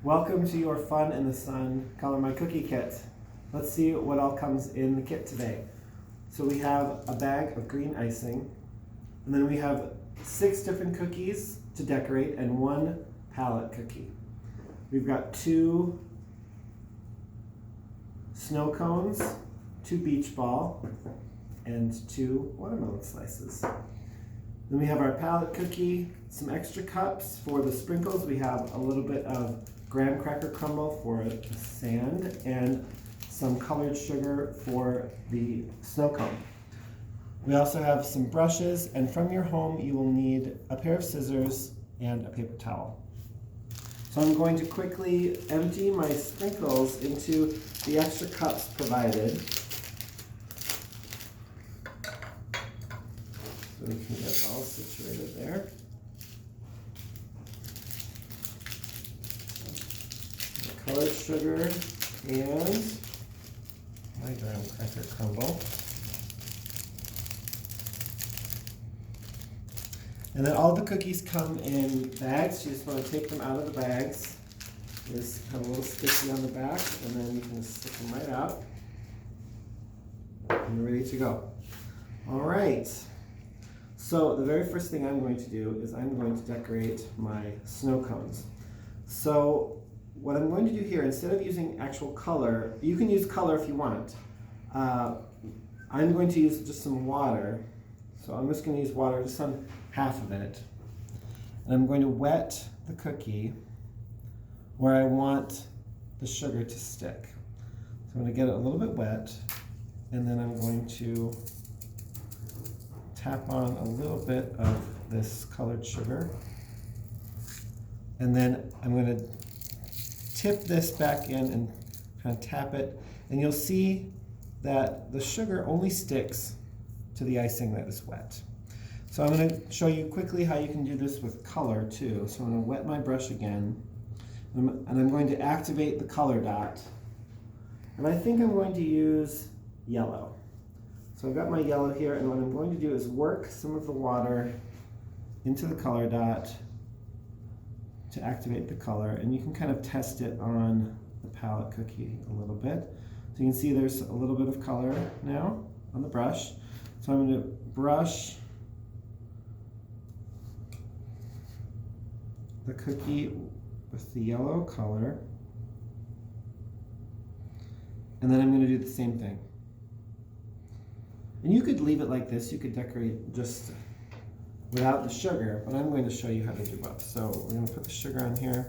Welcome to your Fun in the Sun Color My Cookie kit. Let's see what all comes in the kit today. So we have a bag of green icing, and then we have 6 different cookies to decorate and 1 palette cookie. We've got 2 snow cones, 2 beach ball, and 2 watermelon slices. Then we have our palette cookie, some extra cups for the sprinkles. We have a little bit of graham cracker crumble for the sand and some colored sugar for the snow cone. We also have some brushes, and from your home you will need a pair of scissors and a paper towel. So I'm going to quickly empty my sprinkles into the extra cups provided. So we can get all situated there. The colored sugar and my graham cracker crumble. And then all the cookies come in bags. You just want to take them out of the bags. Just have a little sticky on the back, and then you can stick them right out. And you're ready to go. All right. So the very first thing I'm going to do is I'm going to decorate my snow cones. So what I'm going to do here, instead of using actual color, you can use color if you want. I'm going to use just some water. So I'm just going to use water just on half of it. And I'm going to wet the cookie where I want the sugar to stick. So I'm going to get it a little bit wet, and then I'm going to tap on a little bit of this colored sugar. And then I'm going to tip this back in and kind of tap it. And you'll see that the sugar only sticks to the icing that is wet. So I'm going to show you quickly how you can do this with color too. So I'm going to wet my brush again, and I'm going to activate the color dot. And I think I'm going to use yellow. So I've got my yellow here, and what I'm going to do is work some of the water into the color dot to activate the color, and you can kind of test it on the palette cookie a little bit. So you can see there's a little bit of color now on the brush. So I'm going to brush the cookie with the yellow color, and then I'm going to do the same thing. And you could leave it like this. You could decorate just without the sugar, but I'm going to show you how to do both. So we're going to put the sugar on here.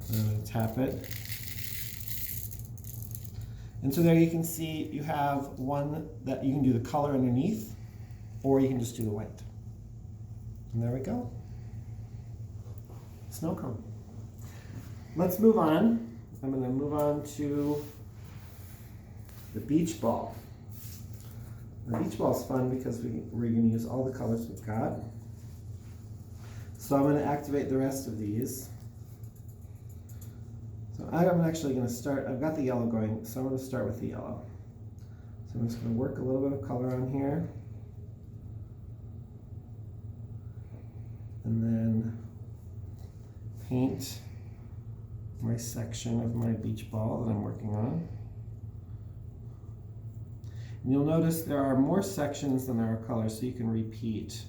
I'm going to tap it. And so there you can see you have one that you can do the color underneath, or you can just do the white. And there we go. Snow cone. Let's move on. I'm going to move on to the beach ball. The beach ball is fun because we're going to use all the colors we've got. So I'm going to activate the rest of these. So I'm actually going to start, I've got the yellow going, so I'm going to start with the yellow. So I'm just going to work a little bit of color on here. And then paint my section of my beach ball that I'm working on. And you'll notice there are more sections than there are colors, so you can repeat.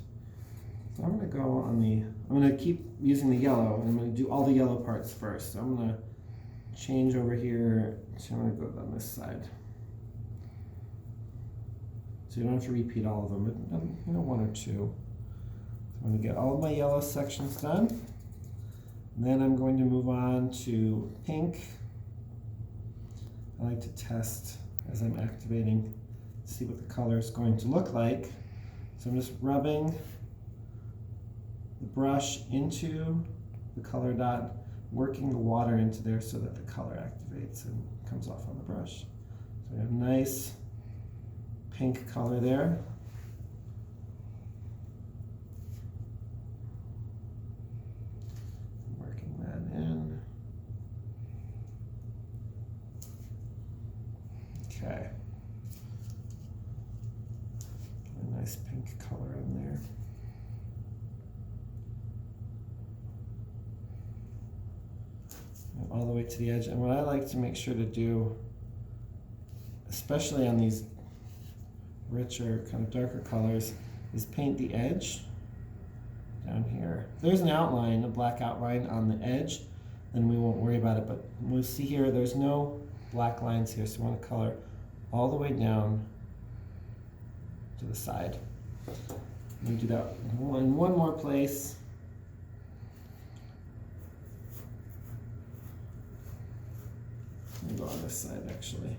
So I'm going to go on I'm going to keep using the yellow, and I'm going to do all the yellow parts first. So I'm going to change over here, so I'm going to go on this side. So you don't have to repeat all of them, but 1 or 2. So I'm going to get all of my yellow sections done. And then I'm going to move on to pink. I like to test as I'm activating, see what the color is going to look like. So I'm just rubbing the brush into the color dot, working the water into there so that the color activates and comes off on the brush. So we have nice pink color there. Working that in. Okay. A nice pink color in there. all the way to the edge. And what I like to make sure to do, especially on these richer, kind of darker colors, is paint the edge down here. If there's an outline, a black outline on the edge, then we won't worry about it. But we'll see here, there's no black lines here, so we want to color all the way down to the side. Let me do that in one more place. Let me go on this side actually.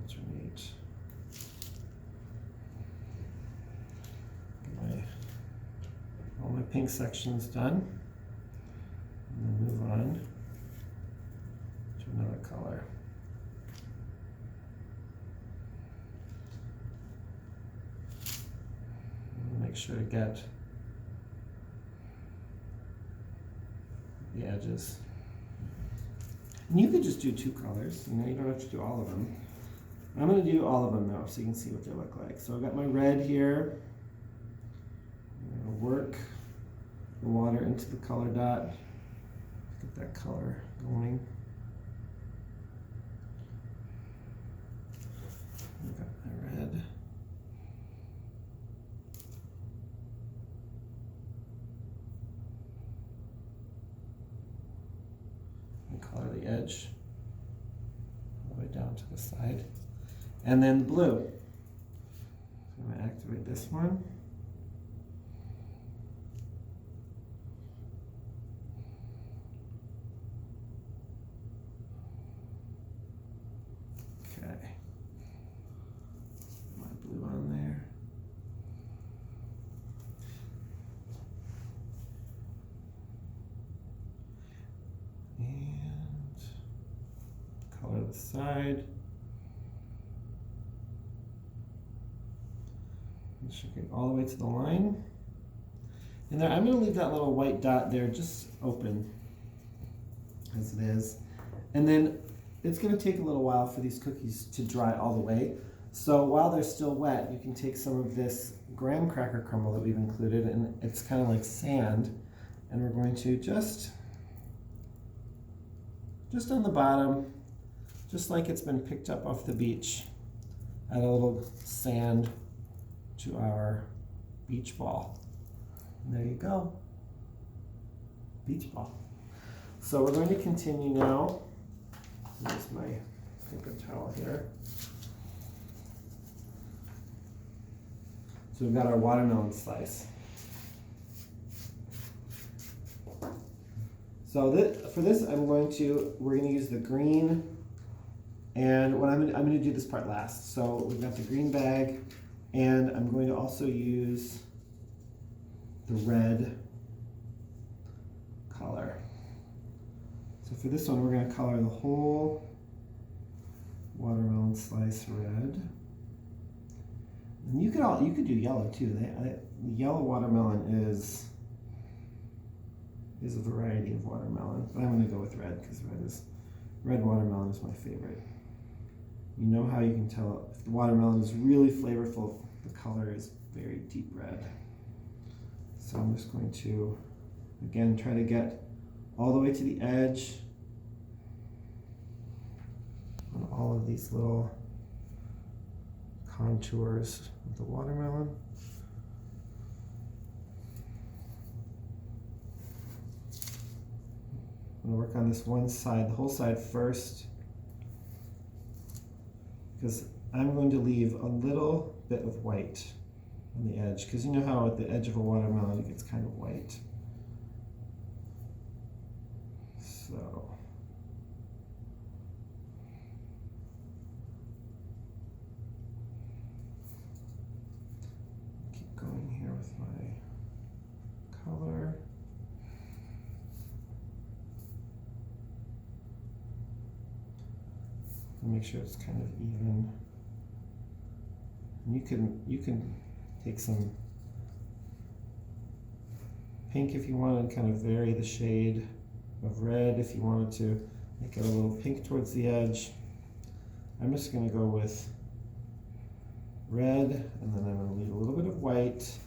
Alternate. All my pink sections done. And then move on to another color. And make sure to get the edges. And you could just do two colors, you know, you don't have to do all of them. I'm going to do all of them though, so you can see what they look like. So I've got my red here. I'm going to work the water into the color dot. Get that color going. I've got my red. And color the edge all the way down to the side. And then the blue. So I'm going to activate this one. Okay. My blue on there. And color the side. Get all the way to the line. And there, I'm going to leave that little white dot there just open as it is. And then it's going to take a little while for these cookies to dry all the way. So while they're still wet, you can take some of this graham cracker crumble that we've included, and it's kind of like sand. And we're going to just on the bottom, just like it's been picked up off the beach, add a little sand to our beach ball. And there you go, beach ball. So we're going to continue now. Here's my paper towel here. So we've got our watermelon slice. So for this, we're going to use the green, and what I'm going to do this part last. So we've got the green bag. And I'm going to also use the red color. So for this one, we're going to color the whole watermelon slice red. And you could do yellow too. The yellow watermelon is a variety of watermelon, but I'm going to go with red because red watermelon is my favorite. You know how you can tell if the watermelon is really flavorful, the color is very deep red. So I'm just going to, again, try to get all the way to the edge on all of these little contours of the watermelon. I'm going to work on this one side, the whole side first, because I'm going to leave a little bit of white on the edge, because you know how at the edge of a watermelon it gets kind of white. So keep going here with my color. Make sure it's kind of even. And you can take some pink if you want and kind of vary the shade of red if you wanted to make it a little pink towards the edge. I'm just going to go with red, and then I'm going to leave a little bit of white,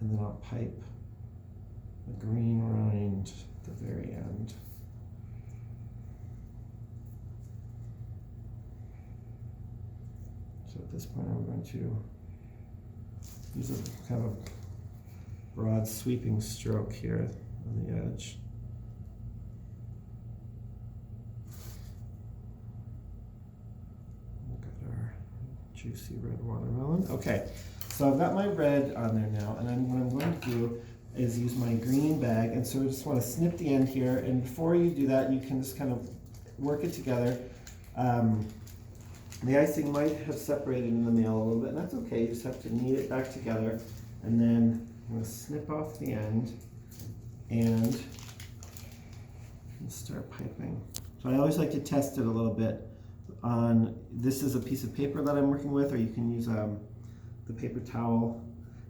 and then I'll pipe a green rind at the very end. this point I'm going to use a kind of a broad sweeping stroke here on the edge. Look at our juicy red watermelon. Okay, so I've got my red on there now, and what I'm going to do is use my green bag, and so I just want to snip the end here, and before you do that, you can just kind of work it together. The icing might have separated in the mail a little bit, and that's okay. You just have to knead it back together, and then I'm going to snip off the end and start piping. So I always like to test it a little bit on, this is a piece of paper that I'm working with, or you can use the paper towel,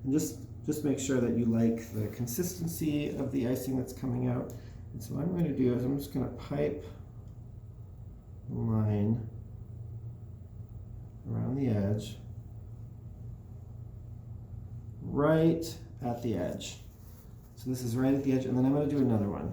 and just make sure that you like the consistency of the icing that's coming out. And so what I'm going to do is I'm just going to pipe a line around the edge, right at the edge. So this is right at the edge, and then I'm going to do another one.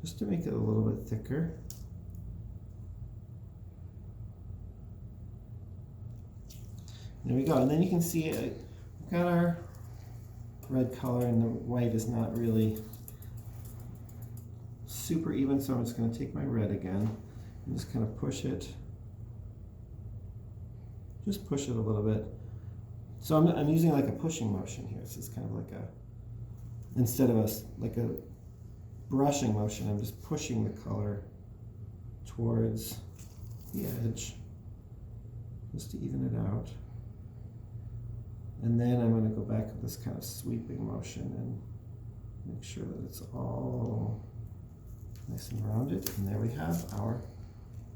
Just to make it a little bit thicker. There we go, and then you can see we've got our red color, and the white is not really super even, so I'm just going to take my red again and just kind of push it. Just push it a little bit. So I'm using like a pushing motion here. So it's kind of like a, instead of like a brushing motion, I'm just pushing the color towards the edge just to even it out. And then I'm going to go back with this kind of sweeping motion and make sure that it's all nice and rounded. And there we have our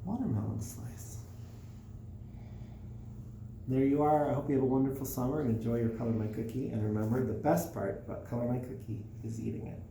watermelon slice. There you are. I hope you have a wonderful summer and enjoy your Color My Cookie. And remember, the best part about Color My Cookie is eating it.